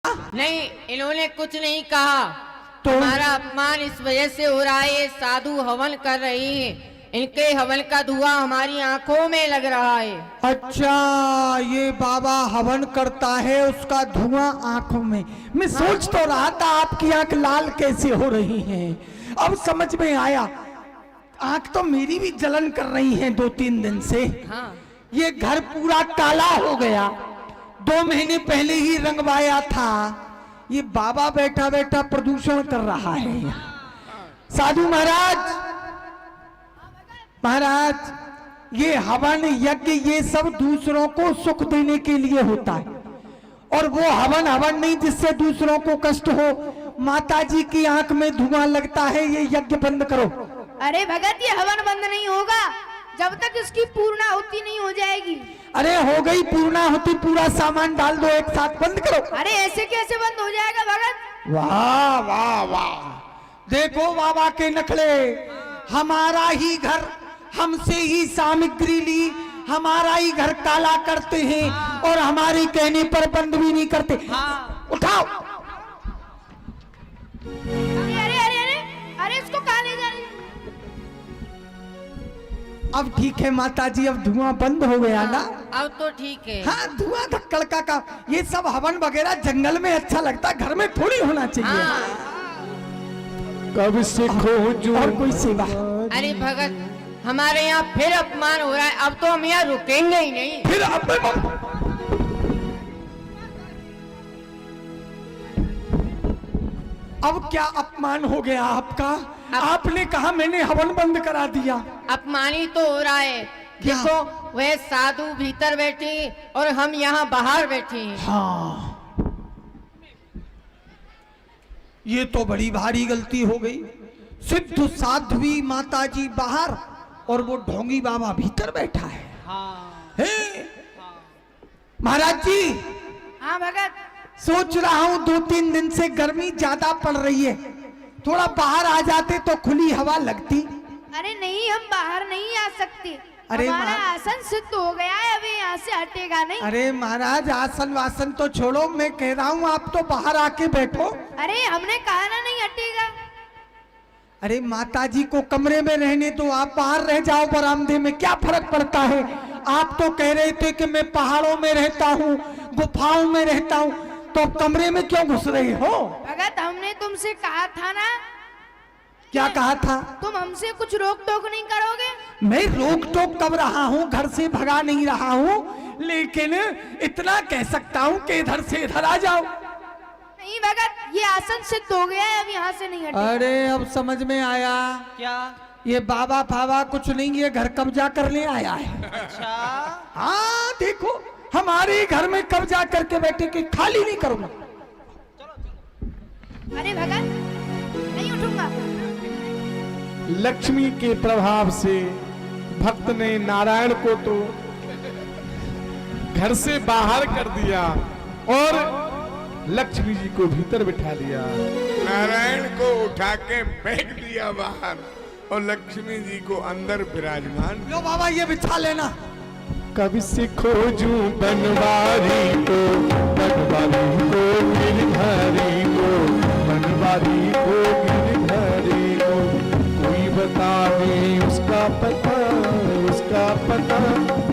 नहीं, इन्होंने कुछ नहीं कहा। तो हमारा अपमान इस वजह से हो रहा है, ये साधु हवन कर रही है, इनके हवन का धुआं हमारी आंखों में लग रहा है। अच्छा, ये बाबा हवन करता है, उसका धुआं आंखों में। मैं सोच तो रहा था आपकी आंख लाल कैसे हो रही है, अब समझ में आया। आंख तो मेरी भी जलन कर रही है 2-3 दिन से। हाँ। ये घर पूरा काला हो गया, 2 महीने पहले ही रंगवाया था। ये बाबा बैठा बैठा प्रदूषण कर रहा है। साधु महाराज, ये हवन यज्ञ ये सब दूसरों को सुख देने के लिए होता है, और वो हवन नहीं जिससे दूसरों को कष्ट हो। माता जी की आंख में धुआं लगता है, ये यज्ञ बंद करो। अरे भगत, ये हवन बंद नहीं होगा जब तक इसकी पूर्णाहुति नहीं हो जाएगी। अरे हो गई पूर्णाहुति, पूरा सामान डाल दो एक साथ, बंद करो। अरे ऐसे कैसे बंद हो जाएगा भगत? वाह वाह वाह, देखो बाबा के नखले। हमारा ही घर, हमसे ही सामग्री ली, हमारा ही घर काला करते हैं, और हमारे कहने पर बंद भी नहीं करते। उठाओ। अरे अरे अरे अरे, इसको कहाँ ले जा रही? अब ठीक है माता जी, अब धुआं बंद हो गया ना? अब तो ठीक है। हाँ, धुआं धक्कड़ का ये सब हवन वगैरह जंगल में अच्छा लगता, घर में थोड़ी होना चाहिए। कब से खोजूं और कोई सेवा। अरे भगत, हमारे यहाँ फिर अपमान हो रहा है, अब तो हम यहाँ रुकेंगे ही नहीं। फिर अब क्या अपमान हो गया आपका? आपने कहा मैंने हवन बंद करा दिया। अपमान ही तो हो रहा है। देखो, वह साधु भीतर बैठे और हम यहाँ बाहर बैठे हैं। हाँ, ये तो बड़ी भारी गलती हो गई। सिद्ध साध्वी माता जी बाहर और वो ढोंगी बाबा भीतर बैठा है। हे महाराज जी। हाँ भगत, सोच रहा हूँ 2-3 दिन से गर्मी ज्यादा पड़ रही है, थोड़ा बाहर आ जाते तो खुली हवा लगती। अरे नहीं, हम बाहर नहीं आ सकते। अरे हमारा आसन सिद्ध हो गया है, अभी यहाँ से हटेगा नहीं। अरे महाराज, आसन वासन तो छोड़ो, मैं कह रहा हूँ आप तो बाहर आके बैठो। अरे हमने कहा ना नहीं हटेगा। अरे माता जी को कमरे में रहने दो, आप बाहर रह जाओ बरामदे में, क्या फर्क पड़ता है? आप तो कह रहे थे कि मैं पहाड़ों में रहता हूँ, गुफाओं में रहता हूँ, तो कमरे में क्यों घुस रही हो? भगत, हमने तुमसे कहा था ना। क्या कहा था? तुम हमसे कुछ रोक टोक नहीं करोगे। मैं रोक टोक कर रहा हूँ, घर से भगा नहीं रहा हूँ, लेकिन इतना कह सकता हूँ कि इधर से इधर आ जाओ। नहीं भगत, ये आसन सिद्ध हो गया है, अब यहाँ से नहीं हटेगा। अरे अब समझ में आया। क्या? ये बाबा फावा कुछ नहीं, ये घर कब्जा करने आया है। अच्छा। हाँ देखो, हमारे घर में कब्जा करके बैठे कि खाली नहीं करूंगा। अरे भगत, नहीं उठूंगा। लक्ष्मी के प्रभाव से भक्त ने नारायण को तो घर से बाहर कर दिया और लक्ष्मी जी को भीतर बिठा लिया। नारायण को उठा के फेंक दिया बाहर और लक्ष्मी जी को अंदर विराजमान। लो बाबा, ये बिछा लेना। कभी से खोजूं बनवारी को, बनवारी को गिरधारी को, बनवारी को गिरधारी को, कोई बता दे उसका पता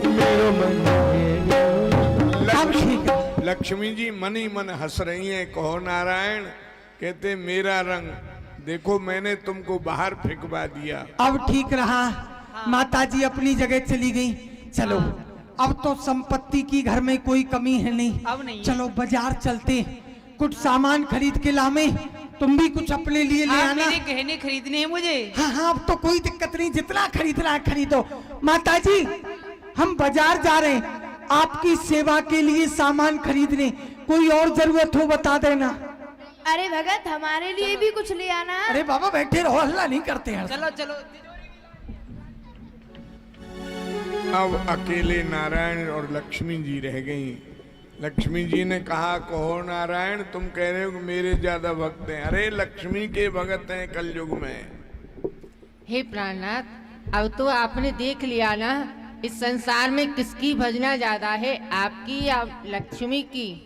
मेरे मन में। लक्ष्मी जी मन ही मन हंस रही हैं। कहो नारायण, कहते मेरा रंग देखो, मैंने तुमको बाहर फेंकवा दिया। अब ठीक रहा। माता जी अपनी जगह चली गई। चलो, अब तो संपत्ति की घर में कोई कमी है नहीं। अब नहीं। चलो बाजार चलते, कुछ सामान खरीद के लावे। तुम भी कुछ अपने लिए ले आना। मेरे गहने खरीदने हैं मुझे। हाँ हाँ, अब तो कोई दिक्कत नहीं, जितना खरीदना है खरीदो। माता जी, हम बाजार जा रहे हैं, आपकी सेवा के लिए सामान खरीदने। कोई और जरूरत हो बता देना। अरे भगत, हमारे लिए भी कुछ ले आना। अरे बाबा बैठे रहो, हल्ला नहीं करते हैं। चलो चलो। अब अकेले नारायण और लक्ष्मी जी रह गई। लक्ष्मी जी ने कहा, कहो नारायण, तुम कह रहे हो कि मेरे ज्यादा भक्त हैं। अरे लक्ष्मी के भक्त हैं कलयुग में। हे प्राणनाथ, अब तो आपने देख लिया ना, इस संसार में किसकी भजना ज्यादा है, आपकी या लक्ष्मी की?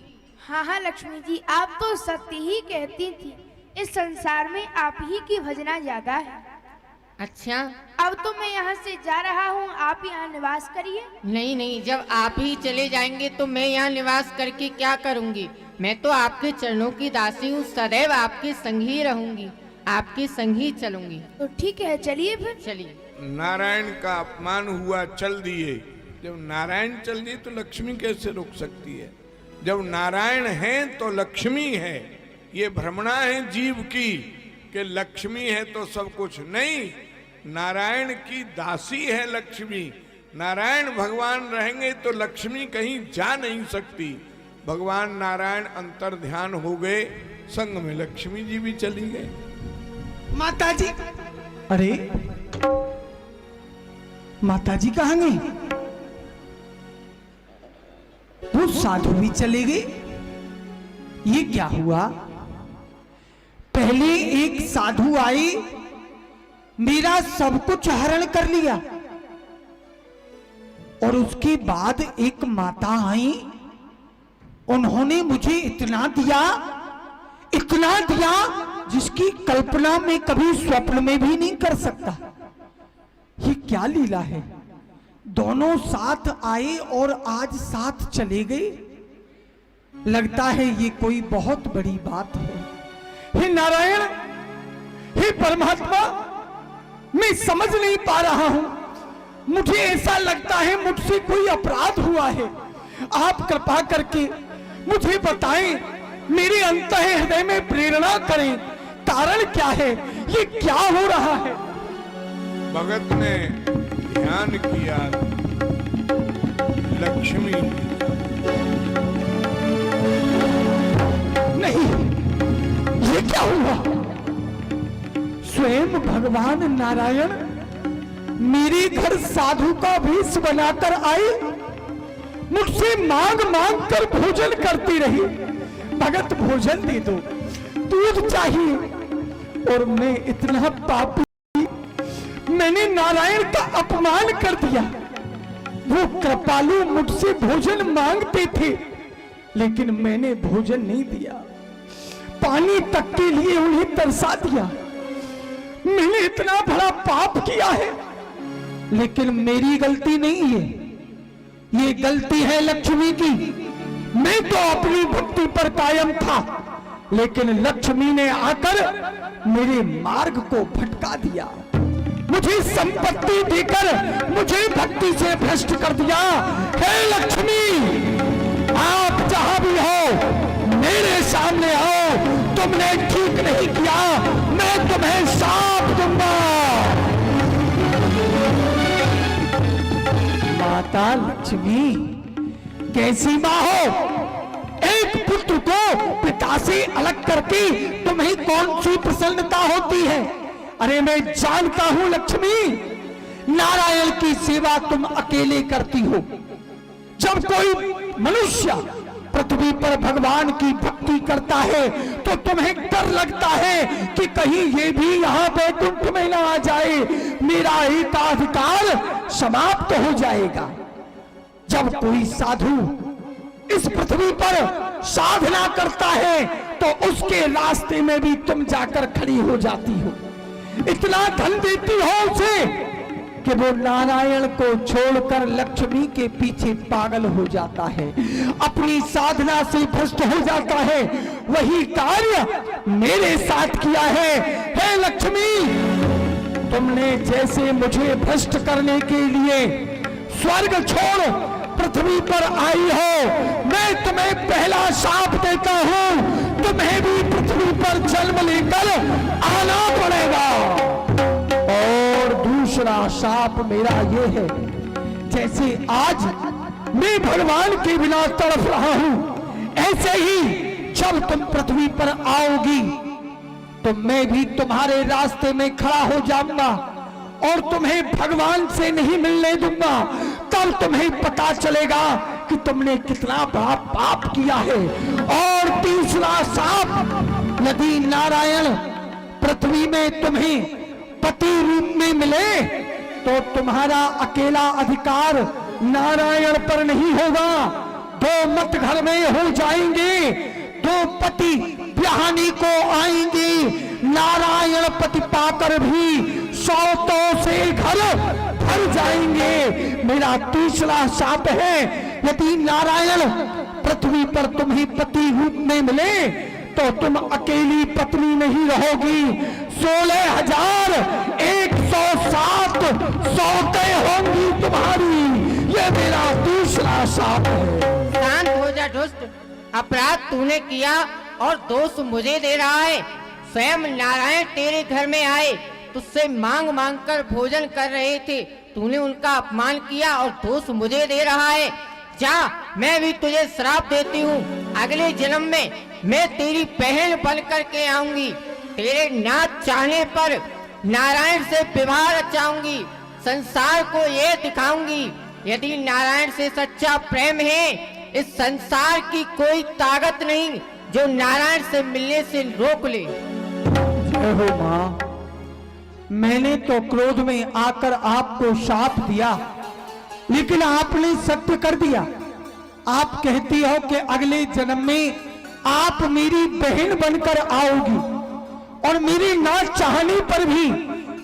हाँ हाँ लक्ष्मी जी, आप तो सत्य ही कहती थी। इस संसार में आप ही की भजना ज्यादा है। अच्छा, अब तो मैं यहाँ से जा रहा हूँ, आप यहाँ निवास करिए। नहीं नहीं, जब आप ही चले जाएंगे तो मैं यहाँ निवास करके क्या करूँगी? मैं तो आपके चरणों की दासी हूँ, सदैव आपके संग ही रहूंगी, आपके संग ही चलूंगी। तो ठीक है, चलिए फिर। चलिए। नारायण का अपमान हुआ, चल दिए। जब नारायण चल दिए तो लक्ष्मी कैसे रुक सकती है? जब नारायण है तो लक्ष्मी है। ये भ्रमणा है जीव की कि लक्ष्मी है तो सब कुछ नहीं, नारायण की दासी है लक्ष्मी। नारायण भगवान रहेंगे तो लक्ष्मी कहीं जा नहीं सकती। भगवान नारायण अंतर ध्यान हो गए, संग में लक्ष्मी जी भी चली गए। माता जी, अरे माता जी कहाँ गई? वो साधु भी चले गए। ये क्या हुआ? पहले एक साधु आए, मेरा सब कुछ हरण कर लिया, और उसके बाद एक माता आई, उन्होंने मुझे इतना दिया जिसकी कल्पना में कभी स्वप्न में भी नहीं कर सकता। ये क्या लीला है? दोनों साथ आए और आज साथ चले गए। लगता है ये कोई बहुत बड़ी बात है। हे नारायण, हे परमात्मा, मैं समझ नहीं पा रहा हूं। मुझे ऐसा लगता है मुझसे कोई अपराध हुआ है। आप कृपा करके मुझे बताएं, मेरे अंतः हृदय में प्रेरणा करें, कारण क्या है? ये क्या हो रहा है? भगत ने ध्यान किया, लक्ष्मी नहीं, ये क्या हुआ? स्वयं भगवान नारायण मेरे घर साधु का भेष बनाकर आई, मुझसे मांग मांग कर भोजन करती रही। भगत भोजन दे दो, दूध चाहिए, और मैं इतना पापी, मैंने नारायण का अपमान कर दिया। वो कृपालु मुझसे भोजन मांगते थे, लेकिन मैंने भोजन नहीं दिया, पानी तक के लिए उन्हें तरसा दिया। मैंने इतना बड़ा पाप किया है, लेकिन मेरी गलती नहीं है, ये गलती है लक्ष्मी की। मैं तो अपनी भक्ति पर कायम था, लेकिन लक्ष्मी ने आकर मेरे मार्ग को भटका दिया, मुझे संपत्ति देकर मुझे भक्ति से भ्रष्ट कर दिया। हे लक्ष्मी, आप जहां भी हो मेरे सामने आओ, तुमने ठीक नहीं किया, मैं तुम्हें शाप दूंगा। माता लक्ष्मी कैसी मां हो? एक पुत्र को पिता से अलग करके तुम्हें कौन सी प्रसन्नता होती है? अरे मैं जानता हूं लक्ष्मी, नारायण की सेवा तुम अकेले करती हो। जब कोई मनुष्य पृथ्वी पर भगवान की भक्ति करता है तो तुम्हें डर लगता है कि कहीं ये भी यहाँ बैकुंठ में ना आ जाए, मेरा एकाधिकार समाप्त हो जाएगा। जब कोई साधु इस पृथ्वी पर साधना करता है तो उसके रास्ते में भी तुम जाकर खड़ी हो जाती हो, इतना धन देती हो उसे कि वो नारायण को छोड़कर लक्ष्मी के पीछे पागल हो जाता है, अपनी साधना से भ्रष्ट हो जाता है। वही कार्य मेरे साथ किया है। हे लक्ष्मी, तुमने जैसे मुझे भ्रष्ट करने के लिए स्वर्ग छोड़ पृथ्वी पर आई हो, मैं तुम्हें पहला शाप देता हूं, तुम्हें भी पृथ्वी पर जन्म लेकर आना पड़ेगा। और दूसरा शाप मेरा ये है, जैसे आज मैं भगवान के बिना तड़प रहा हूं, ऐसे ही जब तुम पृथ्वी पर आओगी तो मैं भी तुम्हारे रास्ते में खड़ा हो जाऊंगा और तुम्हें भगवान से नहीं मिलने दूंगा। तब तुम्हें पता चलेगा कि तुमने कितना बड़ा पाप किया है। और तीसरा शाप, यदि नारायण पृथ्वी में तुम्हें पति रूप में मिले तो तुम्हारा अकेला अधिकार नारायण पर नहीं होगा, दो मत घर में हो जाएंगे, दो पति ब्याहनी को आएंगे। नारायण पति पाकर भी सौतों से घर भर जाएंगे। मेरा तीसरा शाप है, यदि नारायण पृथ्वी पर तुम्हें पति रूप में मिले तो तुम अकेली पत्नी नहीं रहोगी, 16,107 सौतें होंगी तुम्हारी। ये मेरा दूसरा शाप है। शांत हो जा दुष्ट, अपराध तूने किया और दोष मुझे दे रहा है। स्वयं नारायण तेरे घर में आए, तुझसे मांग मांग कर भोजन कर रहे थे, तूने उनका अपमान किया और दोष मुझे दे रहा है। जा, मैं भी तुझे श्राप देती हूँ, अगले जन्म में मैं तेरी बहन बन कर के आऊंगी, तेरे ना चाहने पर नारायण से विवाह रचाऊंगी, संसार को ये दिखाऊंगी, यदि नारायण से सच्चा प्रेम है, इस संसार की कोई ताकत नहीं जो नारायण से मिलने से रोक ले। जय हो माँ, मैंने तो क्रोध में आकर आपको शाप दिया, लेकिन आपने सत्य कर दिया। आप कहती हो कि अगले जन्म में आप मेरी बहन बनकर आओगी और मेरी ना चाहने पर भी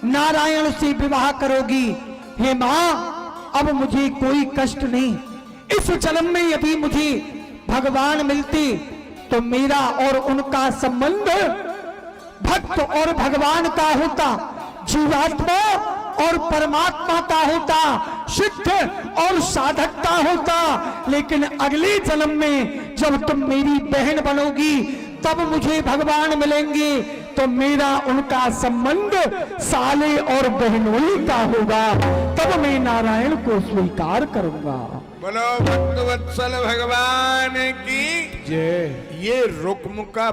नारायण से विवाह करोगी। हे माँ, अब मुझे कोई कष्ट नहीं। इस जन्म में यदि मुझे भगवान मिलते तो मेरा और उनका संबंध भक्त और भगवान का होता, जीवात्मा और परमात्मा का होता, सिद्ध और साधकता होता। लेकिन अगले जन्म में जब तुम मेरी बहन बनोगी तब मुझे भगवान मिलेंगे, तो मेरा उनका संबंध साले और बहनोई का होगा, तब मैं नारायण को स्वीकार करूंगा। बोलो भक्त वत्सल भगवान की जय। ये रुक्म का